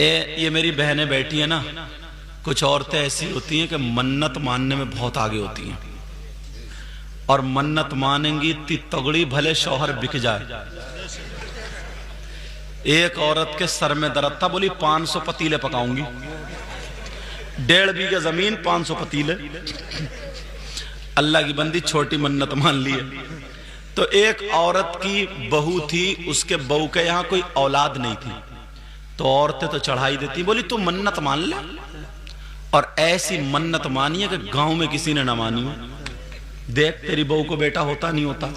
ये मेरी बहनें बैठी है ना, कुछ औरतें ऐसी होती हैं कि मन्नत मानने में बहुत आगे होती हैं, और मन्नत मानेंगी इतनी तगड़ी भले शौहर बिक जाए। एक औरत के सर में दर्द था, बोली 500 पतीले पकाऊंगी, 1.5 बीघे जमीन 500 पतीले। अल्लाह की बंदी छोटी मन्नत मान ली है। तो एक औरत की बहू थी, उसके बहू के यहां कोई औलाद नहीं थी, तो औरतें तो चढ़ाई देती, बोली तू मन्नत मान ले, और ऐसी मन्नत मानी है कि गांव में किसी ने ना मानी हो। देख तेरी बहू को बेटा होता नहीं होता,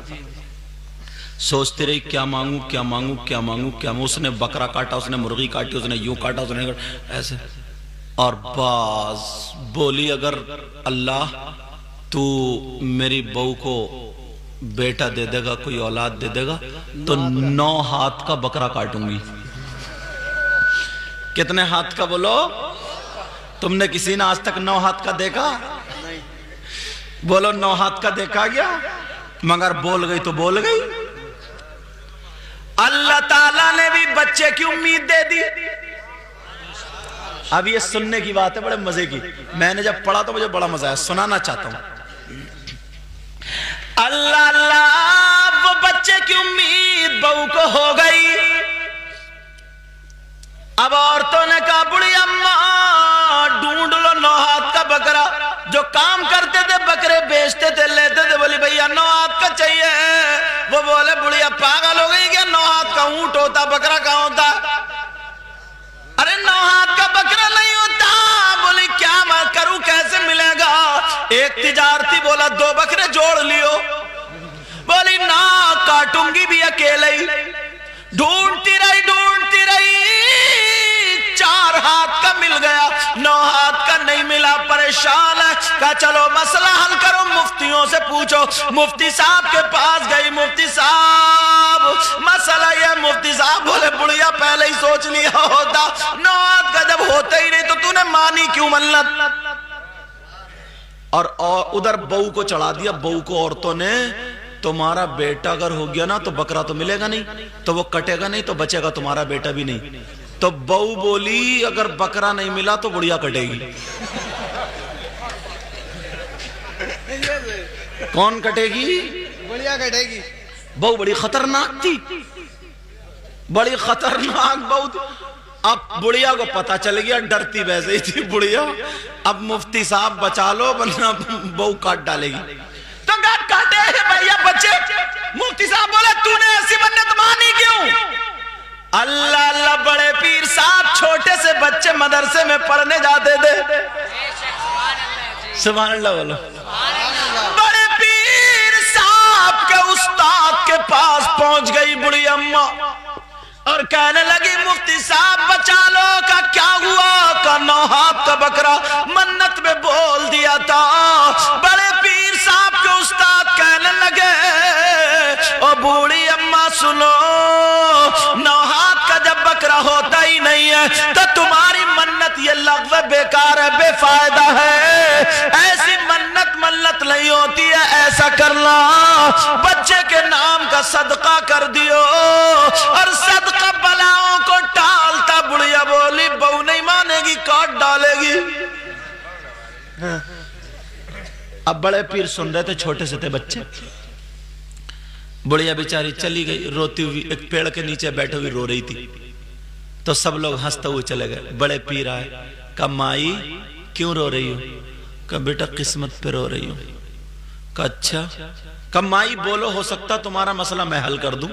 सोचते रही क्या मांगू क्या मांगू क्या मांगू क्या मांगू। उसने बकरा काटा, उसने मुर्गी काटी, उसने यूं काटा, उसने ऐसे, और बस बोली अगर अल्लाह तू मेरी बहू को बेटा दे देगा, कोई औलाद दे देगा, तो 9 हाथ का बकरा काटूंगी। कितने हाथ का बोलो? तुमने किसी ने आज तक 9 हाथ का देखा? बोलो 9 हाथ का देखा गया? मगर बोल गई तो बोल गई। अल्लाह ताला ने भी बच्चे की उम्मीद दे दी। अब ये सुनने की बात है, बड़े मजे की। मैंने जब पढ़ा तो मुझे बड़ा मजा आया, सुनाना चाहता हूं। अल्लाह अल्लाह, वो बच्चे की उम्मीद बहू को हो गई। अब औरतों ने कहा बुढ़ी अम्मा ढूंढ लो 9 हाथ का बकरा। जो काम करते थे, बकरे बेचते थे, लेते थे, बोली भैया 9 हाथ का चाहिए। वो बोले बुढ़िया पागल हो गई क्या, 9 हाथ का ऊंट होता, बकरा कहां होता? अरे 9 हाथ का बकरा नहीं होता। बोली क्या मैं करूं, कैसे मिलेगा? एक तिजारती बोला 2 बकरे जोड़ लियो। बोली ना, काटूंगी भी अकेले ही। ढूंढती रही 4 हाथ का मिल गया, 9 हाथ का नहीं मिला, परेशान है। कहा चलो मसला हल करो, मुफ्तियों से पूछो। मुफ्ती साहब के पास गई, मुफ्ती साहब मसला ये। मुफ्ती साहब बोले बुढ़िया पहले ही सोच लिया होता, 9 हाथ का जब होता ही नहीं तो तूने मानी क्यों मन्नत? और उधर बहू को चढ़ा दिया। बहू को औरतों ने, तुम्हारा बेटा अगर हो गया ना तो बकरा तो मिलेगा नहीं, तो वो कटेगा नहीं, तो बचेगा तुम्हारा बेटा भी नहीं। तो बहू बोली अगर बकरा नहीं मिला तो बुढ़िया कटेगी। कौन कटेगी? बुढ़िया कटेगी। बहू बड़ी खतरनाक थी, बड़ी खतरनाक बहू थी। अब बुढ़िया को पता चल गया, डरती वैसे ही थी बुढ़िया। अब मुफ्ती साहब बचा लो वरना बहू काट डालेगी। तो काटे भैया बच्चे। मुफ्ती साहब बोले तूने ऐसी मन्नत मानी क्यों? अल्लाह अल्लाह, बड़े पीर साहब छोटे से बच्चे मदरसे में पढ़ने जाते थे। सुभान अल्लाह बोलो। बड़े पीर साहब के उस्ताद के पास पहुंच गई बुढ़ी अम्मा और कहने लगी मुफ्ती साहब बचा लो। का क्या हुआ? का 9 हाथ का बकरा मन्नत में बोल दिया था। बड़े पीर साहब के उस्ताद कहने लगे ओ बूढ़ी अम्मा सुनो, 9 हाथ का जब बकरा होता ही नहीं है तो तुम्हारी मन्नत ये लग़्व बेकार है, बेफायदा है। ऐसी मन्नत नहीं होती है। ऐसा करना, बच्चे के नाम का सदका कर दियो और सदका बलाओं को टालता। बुढ़िया बोली बहू नहीं मानेगी, काट डालेगी। अब बड़े पीर सुन रहे थे, छोटे से थे बच्चे। बुढ़िया बेचारी चली गई, रोती हुई एक पेड़ के नीचे बैठी हुई रो रही थी। तो सब लोग हंसते हुए चले गए। बड़े पीर आए, कहा माई क्यों रो रही हो? कहा बेटा किस्मत पे रो रही हो। कहा अच्छा। कहा माई बोलो, हो सकता तुम्हारा मसला मैं हल कर दूं।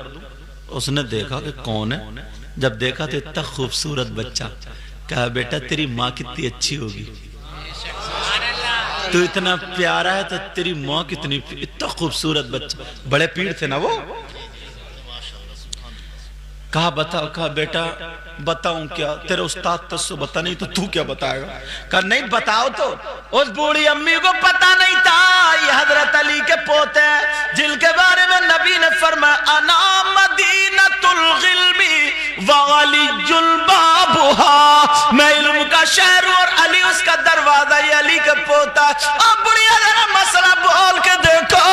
उसने देखा कि कौन है, जब देखा तो इतना खूबसूरत बच्चा। कहा बेटा तेरी माँ कितनी अच्छी होगी, तू इतना प्यारा है तो तेरी माँ कितनी, इतना खूबसूरत बच्चा। बड़े पीर थे ना वो। कहा बताओ। कहा बेटा बताऊं क्या? तेरे उस्ताद तो बता, नहीं तो तू क्या बताएगा? कहा नहीं बताओ। तो उस बूढ़ी अम्मी को पता नहीं था ये हजरत अली के पोते हैं, जिनके बारे में नबी ने फरमाया अना मदीनतुल गिल्मी व अलीयुल बाबुहा, मैं इल्म का शहर हूं और अली उसका दरवाजा। ये अली का पोता। अब बुढ़िया जरा मसला बोल के देखो।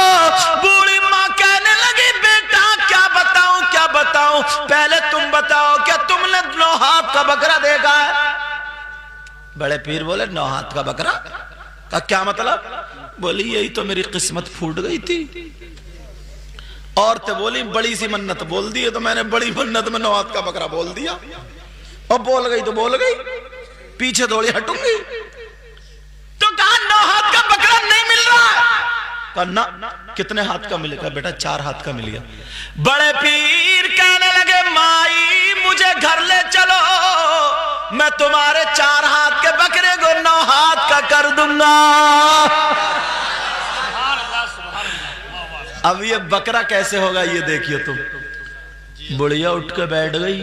बूढ़ी माँ कहने लगी बेटा क्या बताऊं क्या बताऊं, पहले तुम बताओ क्या तुमने 9 हाथ का बकरा देखा है? बड़े पीर बोले 9 हाथ का बकरा का क्या मतलब? बोली यही तो मेरी किस्मत फूट गई थी। औरतें बोली बड़ी सी मन्नत बोल दी है, तो मैंने बड़ी मन्नत में 9 हाथ का बकरा बोल दिया। और बोल गई तो बोल गई, पीछे थोड़ी हटूंगी। तो कहा 9 हाथ का बकरा नहीं मिल रहा है। कहा ना, कितने हाथ का मिलेगा? बेटा 4 हाथ का मिल गया। बड़े पीर कहने लगे माई मुझे घर ले चलो, मैं तुम्हारे 4 हाथ के बकरे को 9 हाथ का कर दूंगा। अब ये बकरा कैसे होगा ये देखिए तुम। बुढ़िया उठ के बैठ गई।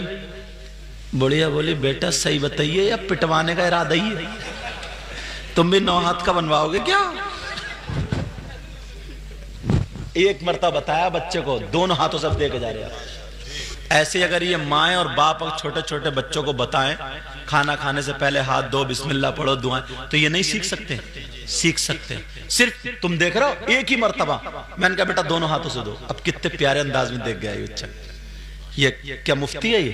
बुढ़िया बोली बेटा सही बताइए या पिटवाने का इरादा ही है? तुम भी 9 हाथ का बनवाओगे क्या? एक मरतबा बताया बच्चे को, दोनों हाथों से देके जा रहे हैं। ऐसे अगर ये माएं और बाप और छोटे छोटे बच्चों को बताएं खाना खाने से पहले हाथ धो, बिस्मिल्लाह पढ़ो, दुआएं, तो ये नहीं सीख सकते? सीख सकते। सिर्फ तुम देख रहे हो एक ही मर्तबा मैंने कहा बेटा दोनों हाथों से दो। अब कितने प्यारे अंदाज में देख गया ये बच्चा। ये क्या मुफ्ती है ये?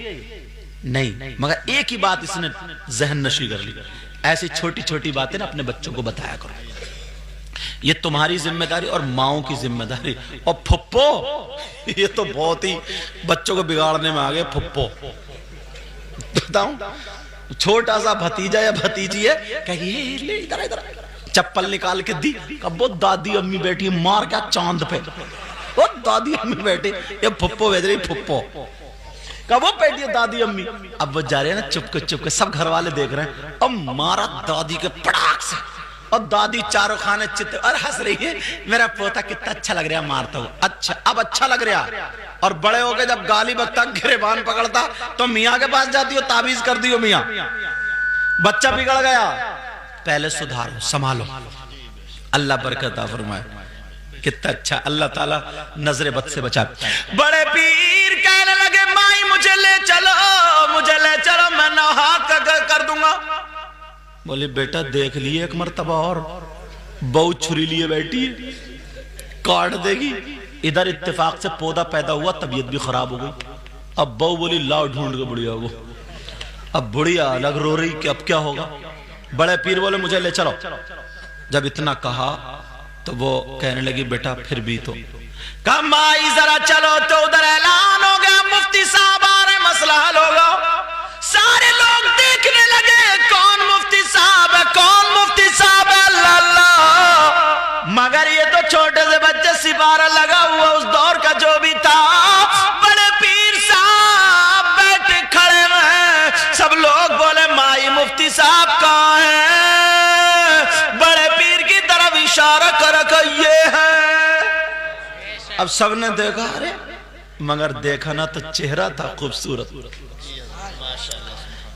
नहीं, मगर एक ही बात इसने जहन नशी कर ली। ऐसी छोटी छोटी बातें ना अपने बच्चों को बताया करो। ये तुम्हारी जिम्मेदारी और माओ की जिम्मेदारी। और फुप्पो, ये तो बहुत ही बच्चों को बिगाड़ने में आ गए। फुप्पो बताऊं, छोटा सा भतीजा या भतीजी है, कहिए ले इधर इधर, चप्पल निकाल के दी, कब वो दादी अम्मी बैठी मार क्या चांद पे, वो दादी अम्मी बैठे, ये फुप्पो भेज रही, फुप्पो कब वो बैठी है दादी अम्मी। अब वो जा रहे हैं ना चुप के, सब घर वाले देख रहे हैं, अब मारा दादी के पटाख से, और दादी चारों खाने चित्त और हंस रही है, मेरा पोता कितना अच्छा लग रहा है मारता हूं। अच्छा अब अच्छा लग रहा। और बड़े हो गए जब गाली बकता, गिरेबान पकड़ता, तो मियाँ के पास जाती हो, ताबीज कर दियो मियाँ, बच्चा बिगड़ गया, पहले सुधारो, संभालो, अल्लाह बरकत फरमाए। कितना अच्छा, अल्लाह ताला नजरे बद से बचा। बड़े पीर कहने लगे माई मुझे ले चलो, मैं 9 हाथ का कर दूंगा। बोले बेटा देख लिए एक मर्तबा और, बहू छुरी लिए बैठी है, काट देगी। इधर इत्तेफाक से पौधा पैदा हुआ, तबीयत भी खराब हो गई। अब बहू बोली लाओ ढूंढ के बुढ़िया को। अब बुढ़िया अलग रो रही कि अब क्या होगा। बड़े पीर बोले मुझे ले चलो। जब इतना कहा तो वो कहने लगी बेटा फिर भी तो। कहा माई जरा चलो, तो उधर ऐलान हो गया, मुफ्ती साहब आ रहे, मसला हल होगा। सारे लोग देखने लगे कौन मुफ्ती साहब है, कौन मुफ्ती साहब है। अल्लाह, मगर ये तो छोटे से बच्चे, सिपारा लगा हुआ उस दौर का जो भी था। बड़े पीर साहब बैठे खड़े हैं, सब लोग बोले माई मुफ्ती साहब कहाँ है? बड़े पीर की तरफ इशारा कर ये है। अब सबने देखा, अरे मगर देखा ना तो चेहरा था खूबसूरत,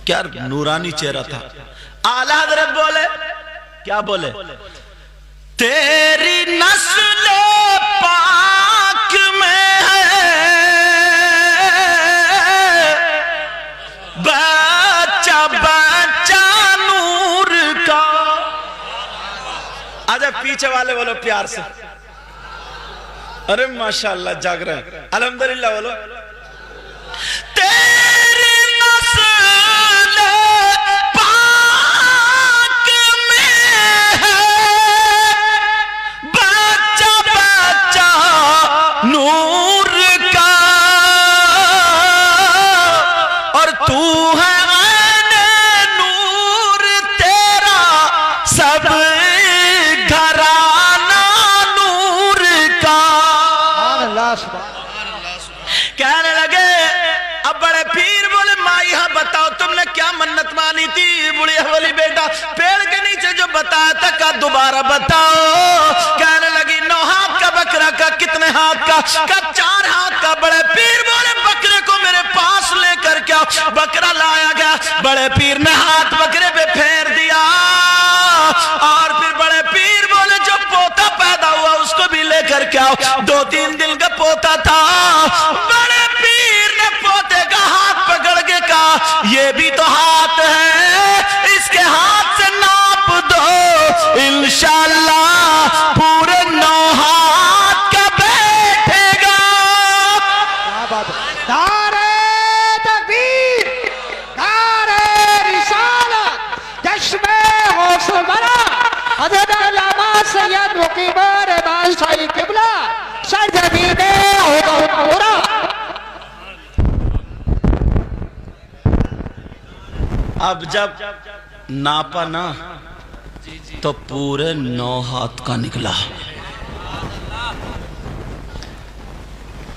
क्या नूरानी चेहरा था। आला हज़रत बोले, क्या बोले? तेरी नस्ल पाक में है बच्चा बच्चा नूर का। आजा पीछे वाले बोलो प्यार से, अरे माशाअल्लाह जाग रहे हैं, अल्हम्दुलिल्लाह बोलो। तेरी नस्ल पाक में है बच्चा बच्चा नूर का, और तू है नूर, तेरा सब घराना नूर का। कहने लगे, अब बड़े पीर बोले माई हाँ बताओ तुमने क्या मन्नत मानी थी? बुढ़िया बोली बेटा पेड़ के नीचे जो बताया था का दोबारा बताओ। कहने लगी 9 हाथ का बकरा का, कितने हाथ का? 4 हाथ का। बड़े पीर बोले बकरे को मेरे पास लेकर क्या? बकरा लाया गया, बड़े पीर ने हाथ बकरे पे फेर दिया, और फिर बड़े पीर बोले जो पोता पैदा हुआ उसको भी लेकर क्या? 2-3 दिन का पोता था। बड़े पीर ने पोते का हाथ पकड़ के कहा ये भी तो हाथ है, इसके हाथ से नाप दो, इंशाअल्लाह पूरे 9 हाथ का बैठेगा। क्या बात है। अब जब नापा ना तो पूरे 9 हाथ का निकला।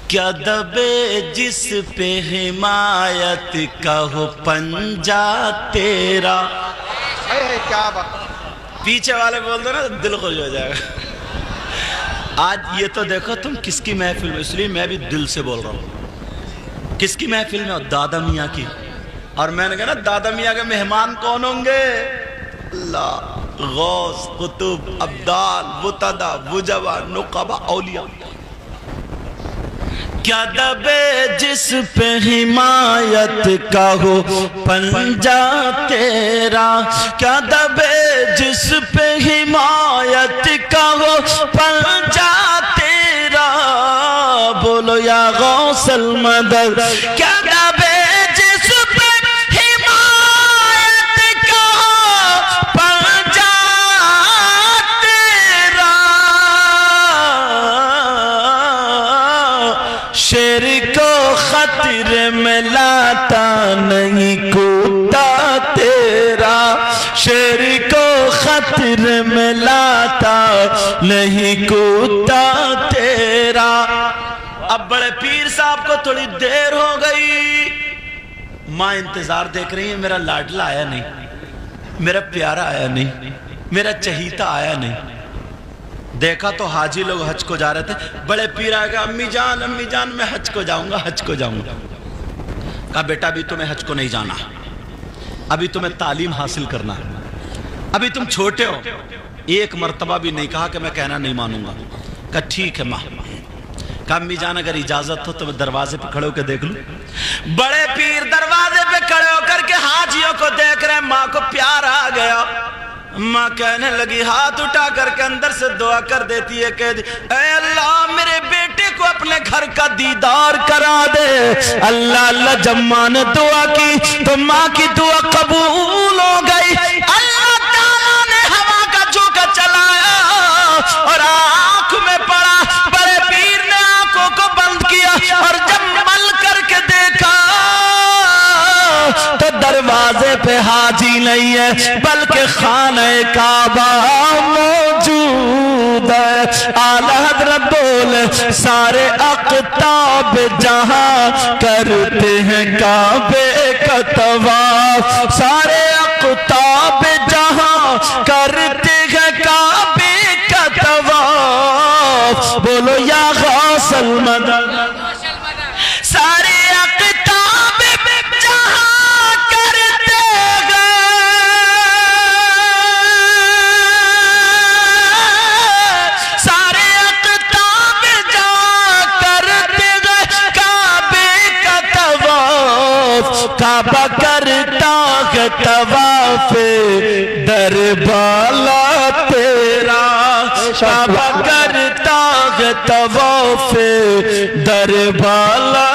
क्या दबे जिस पे हिमायत का हो पंजा तेरा। क्या बात। पीछे वाले बोल दो ना दिल खुश हो जाएगा। आज ये तो देखो तुम किसकी महफिल में, इसलिए मैं भी दिल से बोल रहा हूं। किसकी महफिल में? दादा मियाँ की। और मैंने कहा ना दादा मियाँ के मेहमान कौन होंगे? अल्लाह, गौस, कुतुब, अब्दाल, मुतदा, वुजबा, नुकबा, औलिया। क्या दबे जिस पे हिमायत का हो पंजा तेरा। क्या दबे जिस पे हिमायत का हो पंजा तेरा। बोलो या गौसल मदद। क्या दबे जिस पे हिमायत का हो पंजा तेरा। शेर को खतरे में लाता नहीं कूदा तेरा। शेर को खतरे में लाता नहीं कूदा तेरा। अब बड़े पीर साहब को थोड़ी देर हो गई। माँ इंतजार देख रही है, मेरा लाडला आया नहीं, मेरा प्यारा आया नहीं, मेरा चहीता आया नहीं। देखा तो हाजी लोग हज को जा रहे थे। बड़े पीर आएगा, अम्मी जान मैं हज को जाऊंगा, हज को जाऊंगा। कहा बेटा अभी तुम्हें हज को नहीं जाना, अभी तुम्हें तालीम हासिल करना है, अभी तुम छोटे हो। एक मर्तबा भी नहीं कहा कि मैं कहना नहीं मानूंगा। कहा ठीक है माँ। कहा अम्मी जान अगर इजाजत हो तो मैं दरवाजे पे खड़े होकर देख लूं। बड़े पीर दरवाजे पे खड़े होकर के हाजियों को देख रहे। माँ को प्यार आ गया। माँ कहने लगी, हाथ उठा करके अंदर से दुआ कर देती है, कहती ऐ अल्लाह मेरे बेटे को अपने घर का दीदार करा दे। अल्लाह अल्लाह जब माँ ने दुआ की तो माँ की दुआ कबूल हो गई। अल्लाह ताला ने हवा का झोंका चलाया और आंख में पड़ा। बड़े पीर ने आंखों को बंद किया और जब मल करके देखा तो दरवाजे पे हाजी नहीं है बल्कि खाने काबा मौजूद है। आला हज़रत बोले सारे अक़ताब जहां करते हैं काबे का तवाफ। सारे अक़ताब जहां करते हैं काबे का तवाफ। बोलो या गौसल मदद। सारे अक़ताब जहां करते काबा करता है तवाफ दरबाला तेरा। काबा करता है तवाफ दरबाला